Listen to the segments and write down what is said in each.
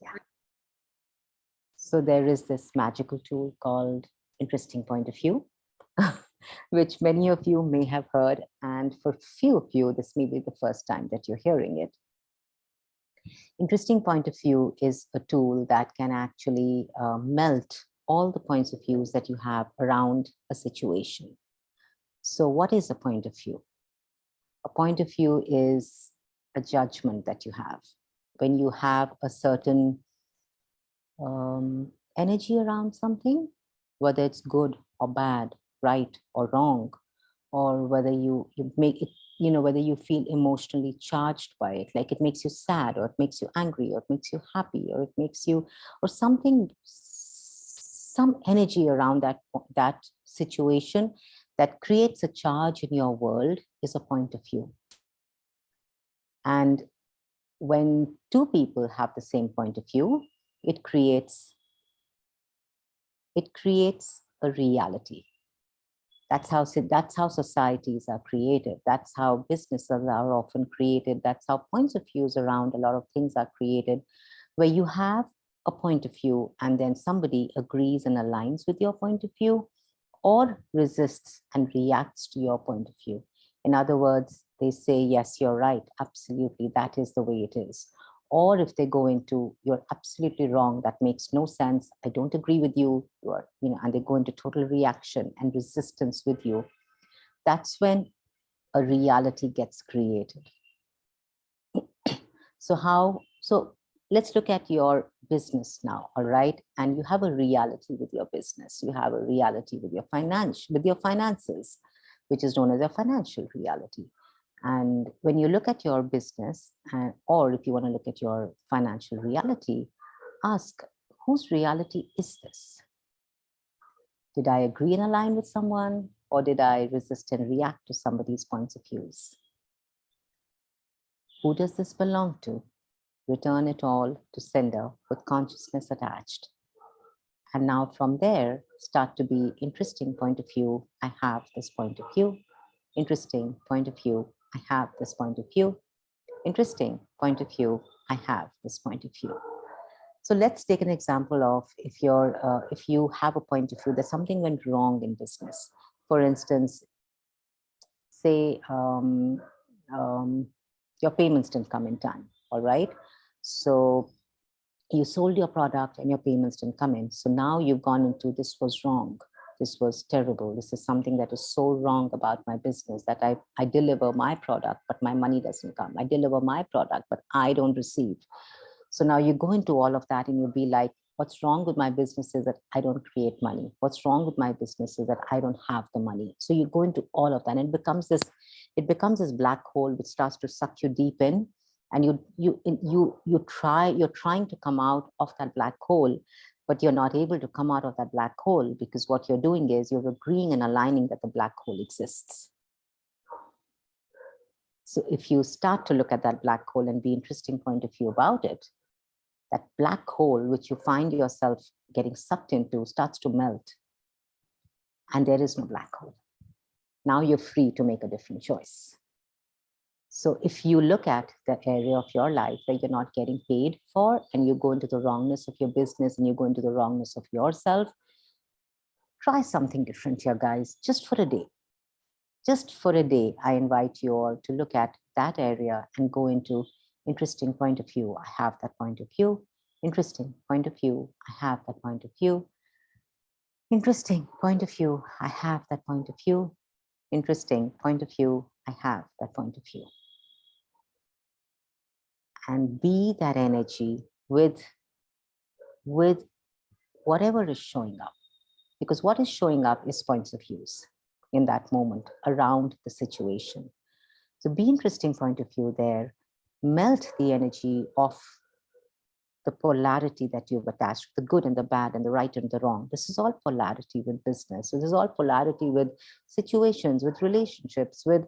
Yeah. So there is this magical tool called Interesting Point of View, which many of you may have heard. And for few of you, this may be the first time that you're hearing it. Interesting Point of View is a tool that can actually melt all the points of views that you have around a situation. So what is a point of view? A point of view is a judgment that you have. When you have a certain energy around something, whether it's good or bad, right or wrong, or whether you make it, whether you feel emotionally charged by it, like it makes you sad, or it makes you angry, or it makes you happy, or it makes you, or something, some energy around that situation that creates a charge in your world is a point of view. And when two people have the same point of view, it creates a reality. That's how societies are created. That's how businesses are often created. That's how points of views around a lot of things are created, where you have a point of view and then somebody agrees and aligns with your point of view, or resists and reacts to your point of view. In other words, they say, yes, you're right, absolutely, that is the way it is. Or if they go into, you're absolutely wrong, that makes no sense, I don't agree with you, and they go into total reaction and resistance with you, that's when a reality gets created. So let's look at your business now, all right? And you have a reality with your business. You have a reality with your finances, which is known as a financial reality. And when you look at your business, or if you want to look at your financial reality, ask, whose reality is this? Did I agree and align with someone, or did I resist and react to somebody's points of views? Who does this belong to? Return it all to sender with consciousness attached. And now from there, start to be interesting point of view. I have this point of view. Interesting point of view. I have this point of view. Interesting point of view. I have this point of view. So let's take an example of if you have a point of view that something went wrong in business. For instance, say your payments didn't come in time. All right. So you sold your product and your payments didn't come in. So now you've gone into, this was wrong. This was terrible. This is something that is so wrong about my business, that I deliver my product, but my money doesn't come. I deliver my product, but I don't receive. So now you go into all of that and you'll be like, what's wrong with my business is that I don't create money. What's wrong with my business is that I don't have the money. So you go into all of that and it becomes this black hole which starts to suck you deep in. And you're trying to come out of that black hole, but you're not able to come out of that black hole, because what you're doing is you're agreeing and aligning that the black hole exists. So if you start to look at that black hole and be interesting point of view about it, that black hole which you find yourself getting sucked into starts to melt, and there is no black hole. Now you're free to make a different choice. So if you look at the area of your life where you're not getting paid for, and you go into the wrongness of your business and you go into the wrongness of yourself, try something different here, guys, just for a day. Just for a day, I invite you all to look at that area and go into interesting point of view. I have that point of view. Interesting point of view. I have that point of view. Interesting point of view. I have that point of view. Interesting point of view. I have that point of view. And be that energy with whatever is showing up. Because what is showing up is points of views in that moment around the situation. So be interesting point of view there. Melt the energy of the polarity that you've attached, the good and the bad and the right and the wrong. This is all polarity with business. So this is all polarity with situations, with relationships, with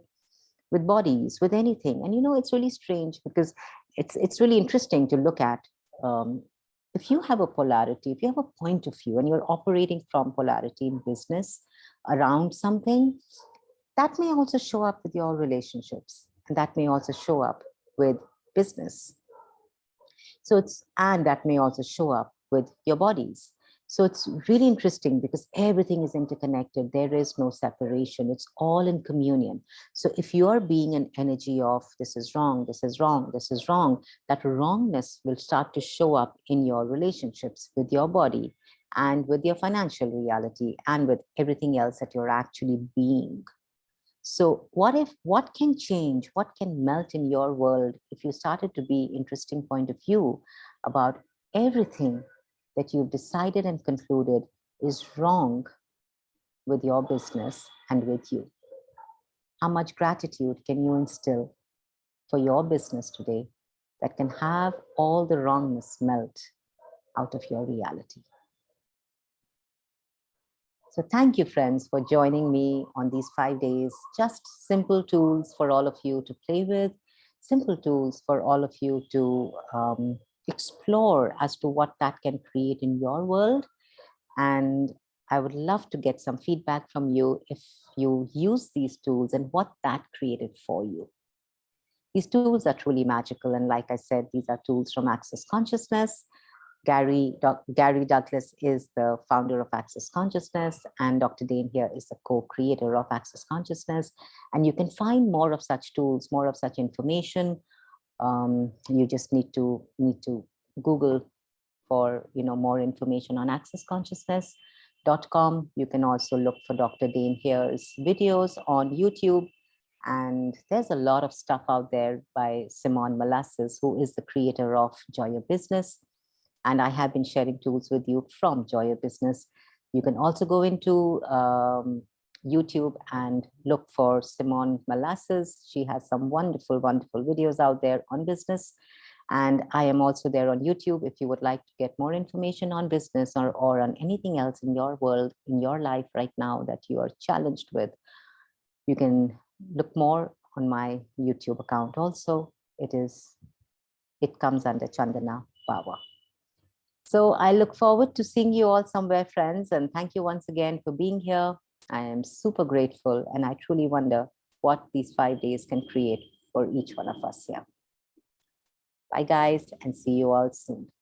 bodies, with anything. And it's really strange, because it's really interesting to look at. If you have a polarity, if you have a point of view and you're operating from polarity in business around something, that may also show up with your relationships, and that may also show up with business. And that may also show up with your bodies. So it's really interesting because everything is interconnected. There is no separation. It's all in communion. So if you are being an energy of this is wrong, this is wrong, this is wrong, that wrongness will start to show up in your relationships with your body and with your financial reality and with everything else that you're actually being. So what can change, what can melt in your world if you started to be interesting point of view about everything that you've decided and concluded is wrong with your business and with you? How much gratitude can you instill for your business today that can have all the wrongness melt out of your reality? So thank you, friends, for joining me on these 5 days. Just simple tools for all of you to play with, simple tools for all of you to explore as to what that can create in your world. And I would love to get some feedback from you if you use these tools and what that created for you. These tools are truly magical. And like I said, these are tools from Access Consciousness. Gary Douglas is the founder of Access Consciousness, and Dr. Dane here is the co-creator of Access Consciousness. And you can find more of such tools, more of such information. You just need to Google for more information on accessconsciousness.com. You can also look for Dr. Dane here's videos on YouTube. And there's a lot of stuff out there by Simone Molasses, who is the creator of Joy Your Business. And I have been sharing tools with you from Joy Your Business. You can also go into YouTube and look for Simone Molasses. She has some wonderful, wonderful videos out there on business. And I am also there on YouTube if you would like to get more information on business or on anything else in your world, in your life right now that you are challenged with. You can look more on my YouTube account also. It comes under Chandana Bawa. So I look forward to seeing you all somewhere, friends. And thank you once again for being here. I am super grateful. And I truly wonder what these 5 days can create for each one of us here. Bye, guys, and see you all soon.